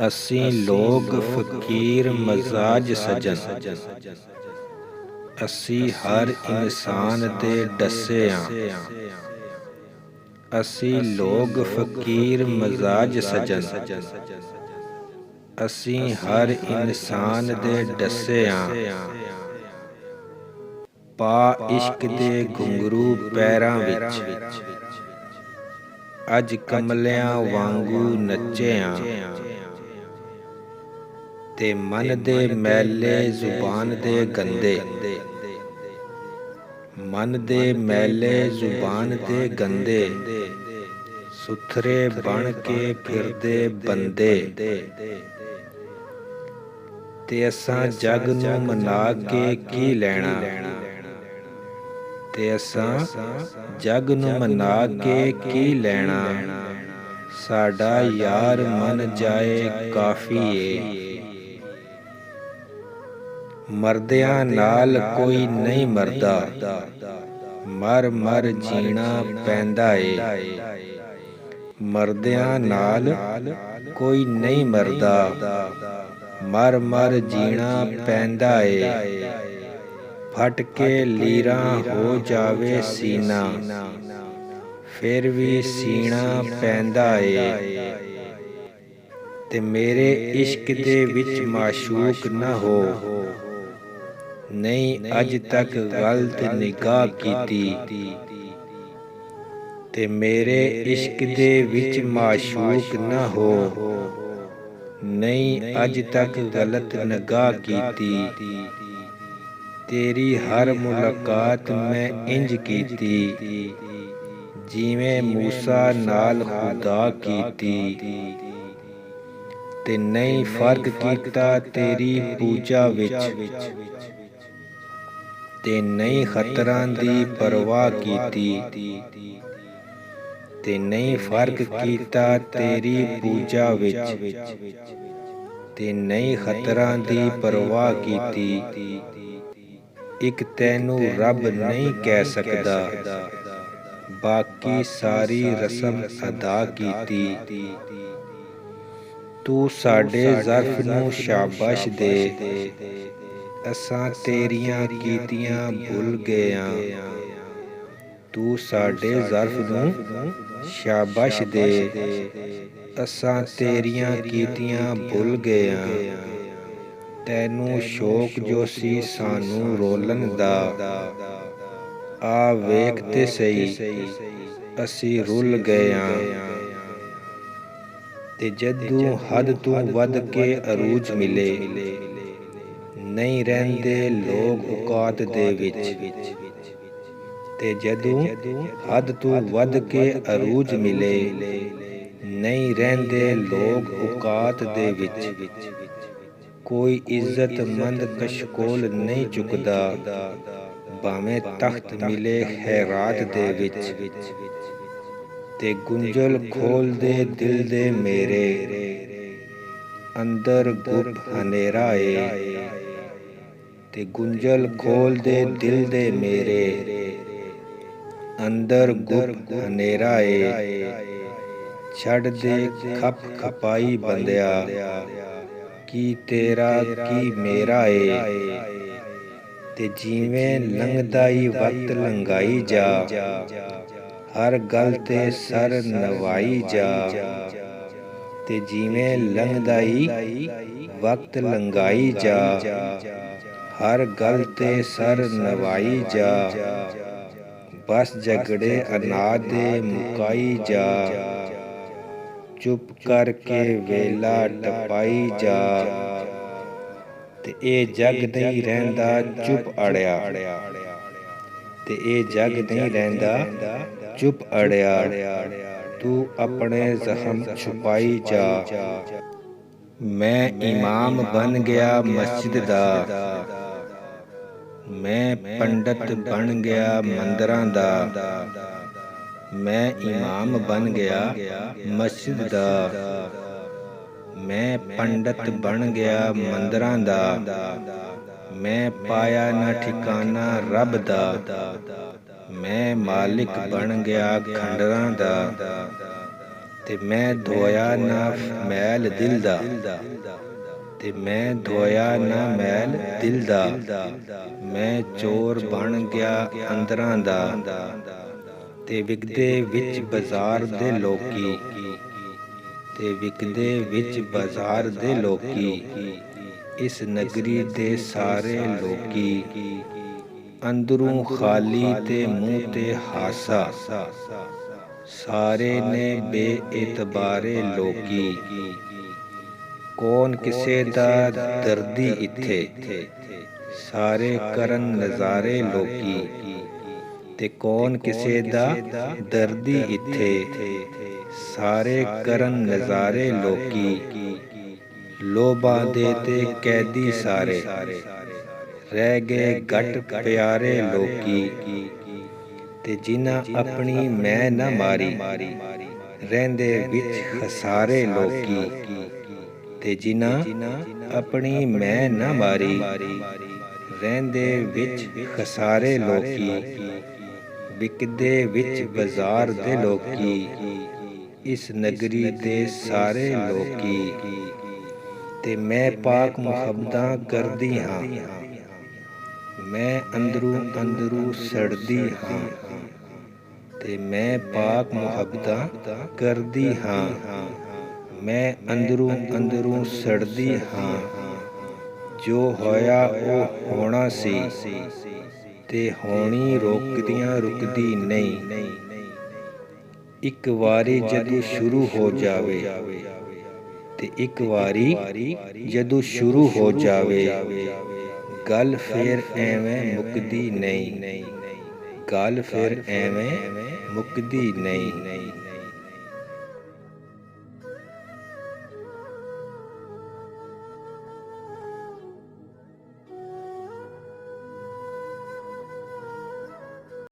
ਅਸੀਂ ਲੋਗ ਫਕੀਰ ਮਜ਼ਾਜ ਸਜਨ, ਅਸੀਂ ਹਰ ਇਨਸਾਨ ਦੇ ਡੱਸੇ ਆਂ। ਅਸੀਂ ਲੋਗ ਫਕੀਰ ਮਜ਼ਾਜ ਸਜਨ, ਅਸੀਂ ਹਰ ਇਨਸਾਨ ਦੇ ਡੱਸੇ ਆਂ। ਪਾ ਇਸ਼ਕ ਦੇ ਘੁੰਗਰੂ ਪੈਰਾਂ ਵਿੱਚ, ਅੱਜ ਕਮਲਿਆਂ ਵਾਂਗੂ ਨੱਚੇ ਆਂ। ਤੇ ਮਨ ਦੇ ਮੈਲੇ ਜ਼ੁਬਾਨ ਦੇ ਗੰਦੇ, ਮਨ ਦੇ ਮੈਲੇ ਜ਼ੁਬਾਨ ਦੇ ਗੰਦੇ, ਸੁਥਰੇ ਬਣ ਕੇ ਫਿਰਦੇ ਬੰਦੇ। ਤੇ ਅਸਾਂ ਜਗ ਨੂੰ ਮਨਾ ਕੇ ਕੀ ਲੈਣਾ, ਤੇ ਅਸਾਂ ਜਗ ਨੂੰ ਮਨਾ ਕੇ ਕੀ ਲੈਣਾ। ਸਾਡਾ ਯਾਰ ਮੰਨ ਜਾਏ ਕਾਫੀ ਏ। ਮਰਦਿਆਂ ਨਾਲ ਕੋਈ ਨਹੀਂ ਮਰਦਾ, ਮਰ ਮਰ ਜੀਣਾ ਪੈਂਦਾ ਏ। ਮਰਦਿਆਂ ਨਾਲ ਕੋਈ ਨਹੀਂ ਮਰਦਾ, ਮਰ ਮਰ ਜੀਣਾ ਪੈਂਦਾ ਏ। ਫਟ ਕੇ ਲੀਰਾਂ ਹੋ ਜਾਵੇ ਸੀਨਾ, ਫਿਰ ਵੀ ਸੀਣਾ ਪੈਂਦਾ ਏ। ਤੇ ਮੇਰੇ ਇਸ਼ਕ ਦੇ ਵਿੱਚ ਮਾਸ਼ੂਕ ਨਾ ਹੋ, ਨਹੀਂ ਅੱਜ ਤੱਕ ਗਲਤ ਨਿਗਾਹ ਕੀਤੀ। ਤੇ ਮੇਰੇ ਇਸ਼ਕ ਦੇ ਵਿੱਚ ਮਾਸ਼ੂਕ ਨਾ ਹੋ, ਨਹੀਂ ਅੱਜ ਤੱਕ ਗਲਤ ਨਿਗਾਹ ਕੀਤੀ। ਤੇਰੀ ਹਰ ਮੁਲਾਕਾਤ ਮੈਂ ਇੰਜ ਕੀਤੀ, ਜਿਵੇਂ ਮੂਸਾ ਨਾਲ ਖੁਦਾ ਕੀਤੀ। ਤੇ ਨਹੀਂ ਫਰਕ ਕੀਤਾ ਤੇਰੀ ਪੂਜਾ ਵਿੱਚ, ਤੇ ਨਹੀਂ ਖਤਰਾਂ ਦੀ ਪਰਵਾਹ ਕੀਤੀ। ਤੇ ਨਹੀਂ ਫਰਕ ਕੀਤਾ ਤੇਰੀ ਪੂਜਾ ਵਿੱਚ, ਤੇ ਨਹੀਂ ਖਤਰਾਂ ਦੀ ਪਰਵਾਹ ਕੀਤੀ। ਇੱਕ ਤੈਨੂੰ ਰੱਬ ਨਹੀਂ ਕਹਿ ਸਕਦਾ, ਬਾਕੀ ਸਾਰੀ ਰਸਮ ਅਦਾ ਕੀਤੀ। ਤੂੰ ਸਾਡੇ ਜ਼ਰਫ ਨੂੰ ਸ਼ਾਬਾਸ਼ ਦੇ, ਅਸਾਂ ਤੇਰੀਆਂ ਕੀਤੀਆਂ ਭੁੱਲ ਗਏ ਆਂ। ਤੂੰ ਸਾਡੇ ਜ਼ਰਫ ਨੂੰ ਸ਼ਾਬਾਸ਼ ਦੇ, ਅਸਾਂ ਤੇਰੀਆਂ ਕੀਤੀਆਂ ਭੁੱਲ ਗਏ ਆਂ। ਤੈਨੂੰ ਸ਼ੌਕ ਜੋ ਸੀ ਸਾਨੂੰ ਰੋਲਣ ਦਾ, ਆ ਵੇਖ ਤੇ ਸਹੀ ਅਸੀਂ ਰੁੱਲ ਗਏ ਆਂ। ਤੇ ਜਦੋਂ ਹੱਦ ਤੋਂ ਵੱਧ ਕੇ ਅਰੂਜ ਮਿਲੇ, ਨਹੀਂ ਰਹਿੰਦੇ ਲੋਕ ਔਕਾਤ ਦੇ ਵਿੱਚ। ਤੇ ਜਦੋਂ ਹੱਦ ਤੋਂ ਵੱਧ ਕੇ ਅਰੂਜ ਮਿਲੇ, ਨਹੀਂ ਰਹਿੰਦੇ ਲੋਕ ਔਕਾਤ ਦੇ ਵਿੱਚ। ਕੋਈ ਇੱਜ਼ਤਮੰਦ ਕਸ਼ਕੋਲ ਨਹੀਂ ਚੁੱਕਦਾ, ਭਾਵੇਂ ਤਖਤ ਮਿਲੇ ਹੈਰਾਤ ਦੇ ਵਿੱਚ। ਤੇ ਗੁੰਝਲ ਖੋਲ ਦੇ ਦਿਲ ਦੇ ਮੇਰੇ, ਅੰਦਰ ਗੁਪ ਹਨੇਰਾ ਏ। ਤੇ ਗੁੰਝਲ ਖੋਲ ਦੇ ਦਿਲ ਦੇ ਮੇਰੇ, ਅੰਦਰ ਗੁਪ ਹਨੇਰਾ ਏ। ਛੱਡ ਦੇ ਖਪ ਖਪਾਈ ਬੰਦਿਆ, ਕੀ ਤੇਰਾ ਕੀ ਮੇਰਾ ਏ। ਤੇ ਜਿਵੇਂ ਲੰਘਦਾ ਈ ਵਕਤ ਲੰਘਾਈ ਜਾ, ਹਰ ਗੱਲ ਤੇ ਸਰ ਨਵਾਈ ਜਾ। ਤੇ ਜਿਵੇਂ ਲੰਘਦਾ ਈ ਵਕਤ ਲੰਘਾਈ ਜਾ, ਹਰ ਗੱਲ ਤੇ ਸਰ ਨਵਾਈ ਜਾ। ਬਸ ਝਗੜੇ ਅਨਾਦ ਦੇ ਮੁਕਾਈ ਜਾ, ਚੁੱਪ ਕਰਕੇ ਵੇਲਾ ਟਪਾਈ ਜਾ। ਤੇ ਇਹ ਜਗ ਨਹੀਂ ਰਹਿੰਦਾ ਚੁੱਪ ਅੜਿਆ, ਤੇ ਇਹ ਜਗ ਨਹੀਂ ਰਹਿੰਦਾ ਚੁੱਪ ਅੜਿਆ। ਤੂੰ ਆਪਣੇ ਜ਼ਖਮ ਛੁਪਾਈ ਜਾ। ਮੈਂ ਇਮਾਮ ਬਣ ਗਿਆ ਮਸਜਿਦ ਦਾ, ਮੈਂ ਪੰਡਤ ਬਣ ਗਿਆ ਮੰਦਰਾਂ ਦਾ। ਮੈਂ ਇਮਾਮ ਬਣ ਗਿਆ ਮਸਜਿਦ ਦਾ, ਮੈਂ ਪੰਡਤ ਬਣ ਗਿਆ ਮੰਦਰਾਂ ਦਾ। ਮੈਂ ਪਾਇਆ ਨਾ ਠਿਕਾਣਾ ਰੱਬ ਦਾ, ਮੈਂ ਮਾਲਿਕ ਬਣ ਗਿਆ ਖੰਡਰਾਂ ਦਾ। ਤੇ ਮੈਂ ਧੋਇਆ ਨਾ ਮੈਲ ਦਿਲ ਦਾ, ਤੇ ਮੈਂ ਧੋਇਆ ਨਾ ਮੈਲ ਦਿਲ ਦਾ, ਮੈਂ ਚੋਰ ਬਣ ਗਿਆ ਅੰਦਰਾਂ ਦਾ, ਤੇ ਵਿਕਦੇ ਵਿੱਚ ਬਾਜ਼ਾਰ ਦੇ ਲੋਕੀ, ਤੇ ਵਿਕਦੇ ਵਿੱਚ ਬਾਜ਼ਾਰ ਦੇ ਲੋਕੀ, ਇਸ ਨਗਰੀ ਦੇ ਸਾਰੇ ਲੋਕੀ, ਅੰਦਰੋਂ ਖਾਲੀ ਤੇ ਮੂੰਹ ਤੇ ਹਾਸਾ, ਸਾਰੇ ਨੇ ਬੇਇਤਬਾਰੇ ਲੋਕੀ, ਕੌਣ ਕਿਸੇ ਦਾ ਦਰਦੀ ਇੱਥੇ, ਸਾਰੇ ਕਰਨ ਨਜ਼ਾਰੇ ਲੋਕੀ, ਤੇ ਕੌਣ ਕਿਸੇ ਦਾ ਦਰਦੀ ਇੱਥੇ, ਸਾਰੇ ਕਰਨ ਨਜ਼ਾਰੇ ਲੋਕੀ, ਲੋਭਾਂ ਦੇ ਤੇ ਕੈਦੀ ਸਾਰੇ, ਰਹਿ ਗਏ ਘੱਟ ਪਿਆਰੇ ਲੋਕੀ, ਤੇ ਜਿਨ੍ਹਾਂ ਆਪਣੀ ਮੈਂ ਨਾ ਮਾਰੀ, ਰਹਿੰਦੇ ਵਿੱਚ ਖਸਾਰੇ ਲੋਕੀ, ਤੇ ਜਿਨ੍ਹਾਂ ਆਪਣੀ ਮੈਂ ਨਾ ਮਾਰੀ, ਰਹਿੰਦੇ ਵਿੱਚ ਖਸਾਰੇ ਲੋਕੀ, ਵਿਕਦੇ ਵਿੱਚ ਬਾਜ਼ਾਰ ਦੇ ਲੋਕੀ, ਇਸ ਨਗਰੀ ਦੇ ਸਾਰੇ ਲੋਕੀ, ਤੇ ਮੈਂ ਪਾਕ ਮੁਹੱਬਤਾਂ ਕਰਦੀ ਹਾਂ, ਮੈਂ ਅੰਦਰੂ ਸੜਦੀ ਹਾਂ, ਤੇ ਮੈਂ ਪਾਕ ਮੁਹੱਬਤਾਂ ਕਰਦੀ ਹਾਂ, ਮੈਂ ਅੰਦਰੂ ਸੜਦੀ ਹਾਂ, ਜੋ ਹੋਇਆ ਉਹ ਹੋਣਾ ਸੀ, ਤੇ ਹੋਣੀ ਰੁਕਦੀ ਨਹੀਂ, ਇੱਕ ਵਾਰੀ ਜਦੋਂ ਸ਼ੁਰੂ ਹੋ ਜਾਵੇ, ਤੇ ਇੱਕ ਵਾਰੀ ਜਦੋਂ ਸ਼ੁਰੂ ਹੋ ਜਾਵੇ, ਗੱਲ ਫਿਰ ਐਵੇਂ ਮੁੱਕਦੀ ਨਹੀਂ, ਗੱਲ ਫਿਰ ਐਵੇਂ ਮੁੱਕਦੀ ਨਹੀਂ।